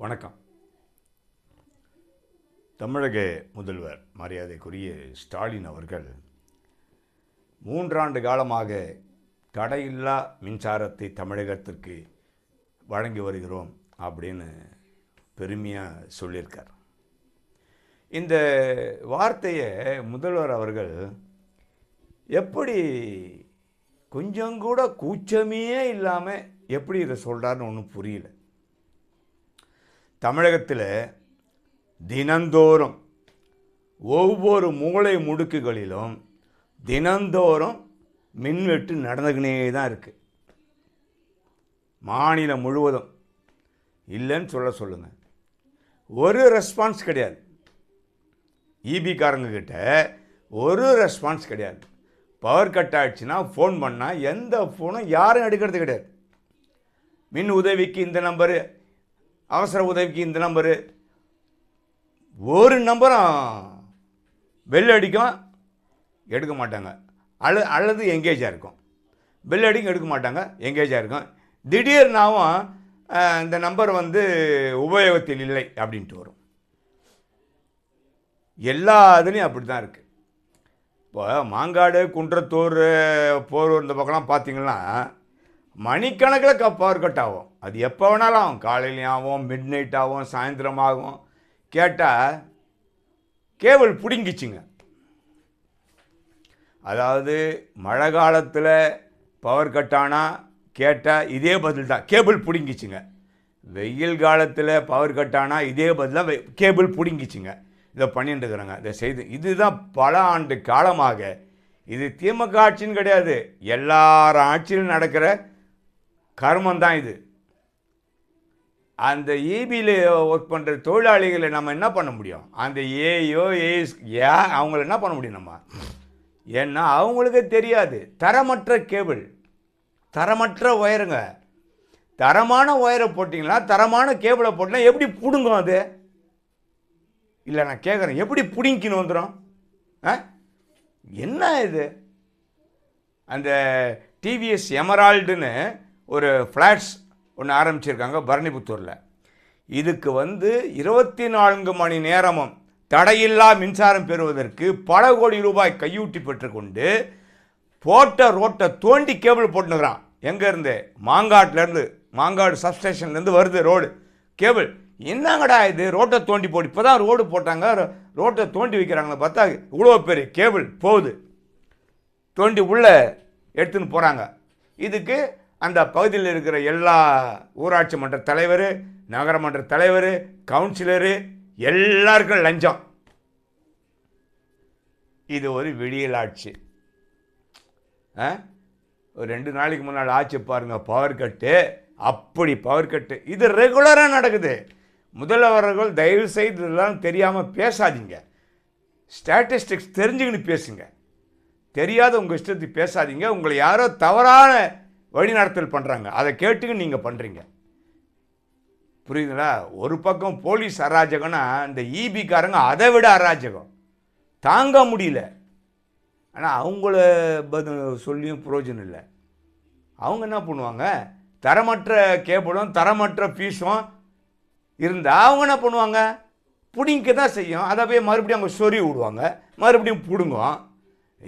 வணக்கம். தமிழக முதல்வர் மரியாதைக்குரிய ஸ்டாலின் அவர்கள் 3 ஆண்டு காலமாக தடையில்லா மின்சாரத்தை தமிழகத்திற்கு வழங்கி வருகிறோம் அப்படின்னு பெருமையாக சொல்லியிருக்கார். இந்த வார்த்தையை முதல்வர் அவர்கள் எப்படி கொஞ்சம் கூட கூச்சமே இல்லாமல் எப்படி இதை சொல்கிறாருன்னு ஒன்றும் புரியல. தமிழகத்தில் தினந்தோறும் ஒவ்வொரு மூலை முடுக்குகளிலும் தினந்தோறும் மின்வெட்டு நடந்துக்கினே தான் இருக்குது. மாநிலம் முழுவதும் இல்லைன்னு சொல்லுங்கள். ஒரு ரெஸ்பான்ஸ் கிடையாது. ஈபிக்காரங்கக்கிட்ட ஒரு ரெஸ்பான்ஸ் கிடையாது. பவர் கட் ஆகிடுச்சுன்னா ஃபோன் பண்ணால் எந்த ஃபோனும் யாரும் எடுக்கிறது கிடையாது. மின் உதவிக்கு இந்த நம்பரு, அவசர உதவிக்கு இந்த நம்பரு, ஒரு நம்பரும் பெல் அடிக்கும் எடுக்க மாட்டாங்க, அல்லது எங்கேஜாக இருக்கும். பெல் அடிக்கும் எடுக்க மாட்டாங்க, எங்கேஜாக இருக்கும். திடீர்னாவும் இந்த நம்பர் உபயோகத்தில் இல்லை அப்படின்ட்டு வரும். எல்லா இதுலேயும் அப்படி தான் இருக்குது. இப்போ மாங்காடு, குன்றத்தூர், போரூர் இந்த பக்கம்லாம் பார்த்திங்கன்னா மணிக்கணக்கில் பவர் கட் ஆகும். அது எப்போ வேணாலும் ஆகும். காலையிலையும் ஆகும், மிட் நைட் ஆகும், சாயந்தரம் ஆகும். கேட்டால் கேபிள் பிடுங்கிச்சிங்க. அதாவது மழை காலத்தில் பவர் கட் ஆனால் கேட்டால் இதே பதில் தான், கேபிள் பிடுங்கிச்சிங்க. வெயில் காலத்தில் பவர் கட் ஆனால் இதே பதில் தான், கேபிள் பிடுங்கிச்சிங்க. இதை பண்ணிட்டு இருக்கிறாங்க. இதை செய்து இதுதான் பல ஆண்டு காலமாக. இது திமுக ஆட்சின்னு கிடையாது, எல்லார் ஆட்சியிலும் நடக்கிற கர்மம் தான் இது. அந்த ஈபியில் ஒர்க் பண்ணுற தொழிலாளிகளை நம்ம என்ன பண்ண முடியும்? அந்த ஏயோ ஏஸ் அவங்கள என்ன பண்ண முடியும் நம்ம? ஏன்னா அவங்களுக்கு தெரியாது. தரமற்ற கேபிள், தரமற்ற ஒயருங்க. தரமான ஒயரை போட்டிங்களா, தரமான கேபிளை போட்டிங்கன்னா எப்படி பிடுங்கும் அது? இல்லை, நான் கேட்குறேன், எப்படி பிடிங்கின்னு வந்துடும்? என்ன இது? அந்த டிவிஎஸ் எமரால்டுன்னு ஒரு ஃப்ளாட்ஸ் ஒன்று ஆரம்பிச்சிருக்காங்க பரணிபுத்தூரில். இதுக்கு 24 மணி நேரமும் தடையில்லா மின்சாரம் பெறுவதற்கு பல கோடி ரூபாய் கையூட்டி பெற்றுக்கொண்டு போட்ட ரோட்டை தோண்டி கேபிள் போட்டுனுக்கிறான். எங்கேருந்து? மாங்காட்டிலேருந்து, மாங்காடு சப்ஸ்டேஷன்லேருந்து வருது ரோடு கேபிள். என்னங்கடா இது? ரோட்டை தோண்டி போடு. இப்போ தான் ரோடு போட்டாங்க, ரோட்டை தோண்டி வைக்கிறாங்களே பார்த்தா இவ்வளோ பெரிய கேபிள் போகுது. தோண்டி உள்ளே எடுத்துன்னு போகிறாங்க. இதுக்கு அந்த பகுதியில் இருக்கிற எல்லா ஊராட்சி மன்ற தலைவர், நகரமன்ற தலைவர், கவுன்சிலரு எல்லாருக்கும் லஞ்சம். இது ஒரு விடியல் ஆட்சி. ஒரு 2 நாளைக்கு முன்னால் ஆட்சி பாருங்கள், பவர் கட்டு. அப்படி பவர் கட்டு இது ரெகுலராக நடக்குது. முதல்வர்கள் தயவு செய்து இதெல்லாம் தெரியாமல் பேசாதீங்க. ஸ்டாட்டிஸ்டிக்ஸ் தெரிஞ்சுக்கின்னு பேசுங்க. தெரியாத உங்கள் இஷ்டத்துக்கு பேசாதீங்க. உங்களை யாரோ தவறான வழிநடத்தல் பண்ணுறாங்க, அதை கேட்டுக்கு நீங்கள் பண்ணுறீங்க. புரியுதுங்களா? ஒரு பக்கம் போலீஸ் அராஜகம்னா இந்த ஈபிக்காரங்க அதை விட அராஜகம் தாங்க முடியல. ஆனால் அவங்கள சொல்லியும் பிரயோஜனம் இல்லை. அவங்க என்ன பண்ணுவாங்க? தரமற்ற கேபிளும் தரமற்ற ஃபீஸும் இருந்தால் அவங்க என்ன பண்ணுவாங்க? பிடிங்க தான் செய்யும். அதை போய் மறுபடியும் அவங்க சொறி விடுவாங்க, மறுபடியும் பிடுங்குவோம்.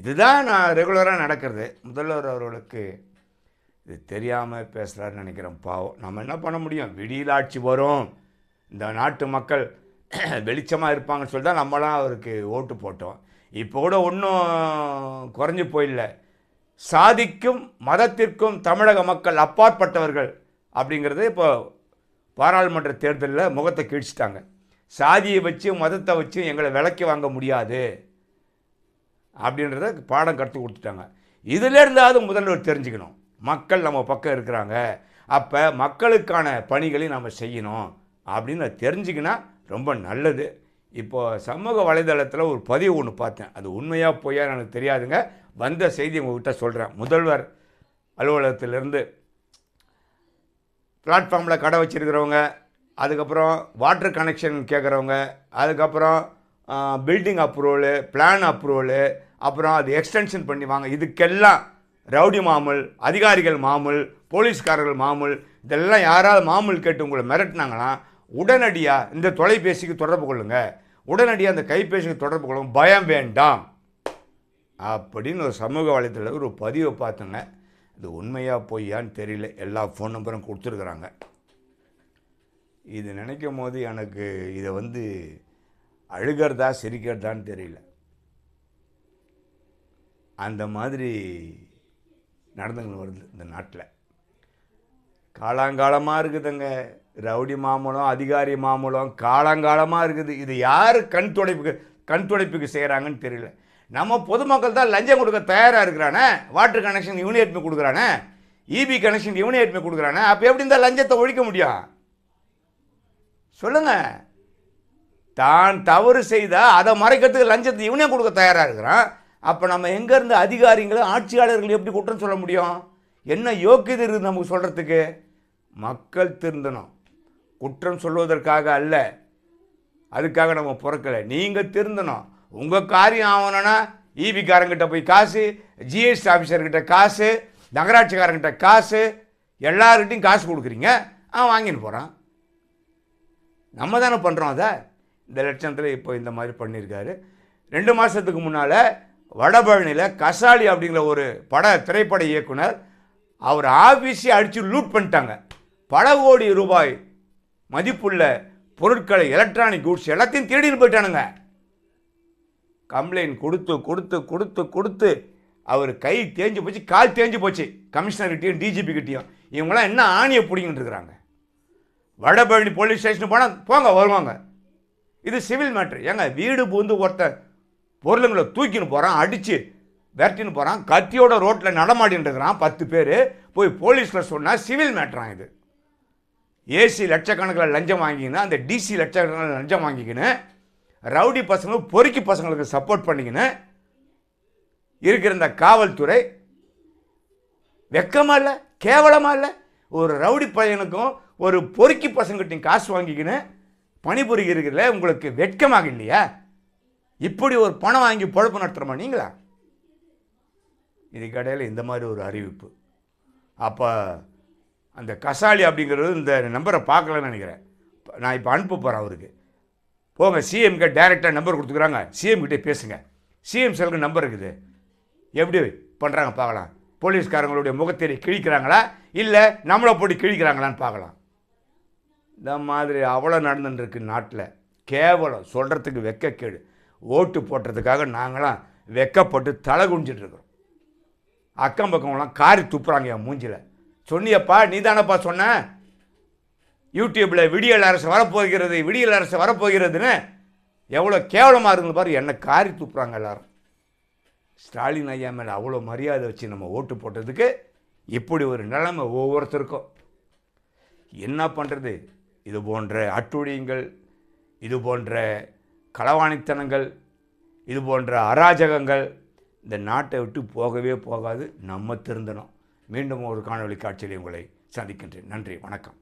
இதுதான் நான் ரெகுலராக நடக்கிறது. முதல்வர் அவர்களுக்கு இது தெரியாமல் பேசுகிறாருன்னு நினைக்கிறேன். பாவம். நம்ம என்ன பண்ண முடியும்? விடியல் ஆட்சி வரும், இந்த நாட்டு மக்கள் வெளிச்சமாக இருப்பாங்கன்னு சொல்லி தான் நம்மளாம் அவருக்கு ஓட்டு போட்டோம். இப்போ கூட ஒன்றும் குறைஞ்சி போயிடல. சாதிக்கும் மதத்திற்கும் தமிழக மக்கள் அப்பாற்பட்டவர்கள் அப்படிங்கிறது இப்போ பாராளுமன்ற தேர்தலில் முகத்தை கிழிச்சிட்டாங்க. சாதியை வச்சு மதத்தை வச்சு எங்களை விலைக்கு வாங்க முடியாது அப்படின்றத பாடம் கற்றுக் கொடுத்துட்டாங்க. இதிலேருந்தாவது முதல்வர் தெரிஞ்சுக்கணும், மக்கள் நம்ம பக்கம் இருக்கிறாங்க, அப்போ மக்களுக்கான பணிகளை நம்ம செய்யணும் அப்படின்னு தெரிஞ்சுக்கினா ரொம்ப நல்லது. இப்போது சமூக வலைதளத்தில் ஒரு பதிவு ஒன்று பார்த்தேன். அது உண்மையாக போயா எனக்கு தெரியாதுங்க. வந்த செய்தி உங்கள்கிட்ட சொல்கிறேன். முதல்வர் அலுவலகத்திலேருந்து பிளாட்ஃபார்மில் கடை வச்சுருக்கிறவங்க, அதுக்கப்புறம் வாட்டர் கனெக்ஷன் கேட்குறவங்க, அதுக்கப்புறம் பில்டிங் அப்ரூவலு, பிளான் அப்ரூவலு, அப்புறம் அது எக்ஸ்டென்ஷன் பண்ணி வாங்க, இதுக்கெல்லாம் ரவுடி மாமூல், அதிகாரிகள் மாமூல், போலீஸ்காரர்கள் மாமூல், இதெல்லாம் யாராவது மாமூல் கேட்டு உங்களை மிரட்டினாங்கன்னா உடனடியாக இந்த தொலைபேசிக்கு தொடர்பு கொள்ளுங்க, உடனடியாக அந்த கைபேசிக்கு தொடர்பு கொள்ளுங்க, பயம் வேண்டாம் அப்படின்னு ஒரு சமூக வலைத்தளத்தில் ஒரு பதிவை பார்த்துங்க. இது உண்மையாக பொய்யான்னு தெரியல. எல்லா ஃபோன் நம்பரும் கொடுத்துருக்குறாங்க. இது நினைக்கும் போது எனக்கு இதை அழுகிறதா சிரிக்கிறதான்னு தெரியல. அந்த மாதிரி நடந்துங்க வருது இந்த நாட்டில். காலங்காலமாக இருக்குதுங்க ரவுடி மாமூலம், அதிகாரி மாமூலம் காலங்காலமாக இருக்குது. இது யார் கண் துடைப்புக்கு செய்கிறாங்கன்னு தெரியல. நம்ம பொதுமக்கள் தான் லஞ்சம் கொடுக்க தயாராக இருக்கிறானே. வாட்டர் கனெக்ஷன் இவனே எடுத்து கொடுக்குறானே, இபி கனெக்ஷன் இவனே எடுத்து கொடுக்குறானே. அப்போ எப்படி இந்த லஞ்சத்தை ஒழிக்க முடியும் சொல்லுங்க? தான் தவறு செய்தால் அதை மறைக்கிறதுக்கு லஞ்சத்தை இவனே கொடுக்க தயாராக இருக்கிறான். அப்போ நம்ம எங்கேருந்து அதிகாரிகளும் ஆட்சியாளர்கள் எப்படி குற்றம் சொல்ல முடியும்? என்ன யோக்கியது இருக்குது நமக்கு சொல்கிறதுக்கு? மக்கள் திருந்தணும், குற்றம் சொல்வதற்காக அல்ல, அதுக்காக நம்ம பிறக்கலை. நீங்கள் திருந்தணும். உங்கள் காரியம் ஆகணும்னா இபிக்காரங்கிட்ட போய் காசு, ஜிஎஸ்டி ஆஃபீஸர்கிட்ட காசு, நகராட்சிக்காரங்கிட்ட காசு, எல்லாருக்கிட்டையும் காசு கொடுக்குறீங்க, அவன் வாங்கின்னு போகிறான். நம்ம தானே பண்ணுறோம் அதை. இந்த லட்சணத்தில் இப்போ இந்த மாதிரி பண்ணியிருக்காரு. 2 மாதத்துக்கு முன்னால் வடபழனியில் கசாலி அப்படிங்கிற ஒரு திரைப்பட இயக்குனர் அவர் ஆஃபீஸை அடித்து லூட் பண்ணிட்டாங்க. பல கோடி ரூபாய் மதிப்புள்ள பொருட்களை, எலக்ட்ரானிக் கூட்ஸ் எல்லாத்தையும் திருடின்னு போயிட்டானுங்க. கம்ப்ளைண்ட் கொடுத்து கொடுத்து கொடுத்து கொடுத்து அவர் கை தேஞ்சு போச்சு, கால் தேஞ்சு போச்சு. கமிஷனர்கிட்டையும் டிஜிபி கிட்டையும் இவங்களாம் என்ன ஆணியை பிடிங்கிட்டு இருக்கிறாங்க. வடபழனி போலீஸ் ஸ்டேஷன் போனால் போங்க வருவாங்க. இது சிவில் மேட்ரு. ஏங்க வீடு பூந்து ஒருத்தன் பொருளுங்களை தூக்கின்னு போகிறான், அடித்து விரட்டின்னு போகிறான், கத்தியோட ரோட்டில் நடமாடின்னு இருக்கிறான் 10 பேர். போய் போலீஸில் சொன்னால் சிவில் மேட்ரான் இது. ஏசி லட்சக்கணக்கில் லஞ்சம் வாங்கிக்கின்னு, அந்த டிசி லட்சக்கணக்கில் லஞ்சம் வாங்கிக்கின்னு, ரவுடி பசங்களும் பொறுக்கி பசங்களுக்கு சப்போர்ட் பண்ணிக்கின்னு இருக்கிற இந்த காவல்துறை வெக்கமாக இல்லை, கேவலமாக இல்லை? ஒரு ரவுடி பையனுக்கும் ஒரு பொறுக்கி பசங்கிட்டையும் காசு வாங்கிக்கின்னு பணிபுரிகிறீர்களே, உங்களுக்கு வெட்கமாக இல்லையா? இப்படி ஒரு பணம் வாங்கி பொழப்பு நடத்துகிறோமா நீங்களா? இதுக்கடையில் இந்த மாதிரி ஒரு அறிவிப்பு. அப்போ அந்த கசாலி அப்படிங்கிறது இந்த நம்பரை பார்க்கலன்னு நினைக்கிறேன். நான் இப்போ அனுப்ப போகிறேன் அவருக்கு. போங்க, சிஎம்கிட்ட டைரெக்டாக நம்பர் கொடுத்துக்குறாங்க, சிஎம்கிட்டே பேசுங்க. சிஎம் செல்லுக்கு நம்பர் இருக்குது. எப்படி பண்ணுறாங்க பார்க்கலாம். போலீஸ்காரங்களுடைய முகத்தேறி கிழிக்கிறாங்களா இல்லை நம்மளை போட்டு கிழிக்கிறாங்களான்னு பார்க்கலாம். இந்த மாதிரி அவ்வளோ நடந்துருக்கு நாட்டில். கேவலம், சொல்கிறதுக்கு வெக்கக்கேடு. ஓட்டு போட்டுறதுக்காக நாங்களாம் வெக்கப்பட்டு தலை குனிஞ்சிட்ருக்குறோம். அக்கம் பக்கம்லாம் காரி துப்புறாங்க என் மூஞ்சில். சொன்னியப்பா, நீ தானப்பா சொன்ன யூடியூப்பில் விடியல் அரசு வரப்போகிறதுன்னு எவ்வளோ கேவலமாக இருக்குது பாரு. என்னை காரி துப்புறாங்க எல்லாரும். ஸ்டாலின் ஐயா மேலே அவ்வளோ மரியாதை வச்சு நம்ம ஓட்டு போட்டதுக்கு இப்படி ஒரு நிலைமை ஒவ்வொருத்தருக்கும். என்ன பண்ணுறது? இது போன்ற அட்டுழியங்கள், இது போன்ற களவாணித்தனங்கள், இது போன்ற அராஜகங்கள் இந்த நாட்டை விட்டு போகவே போகாது. நம்ம திருந்தணும். மீண்டும் ஒரு காணொளி காட்சியில் உங்களை சந்திக்கின்றேன். நன்றி, வணக்கம்.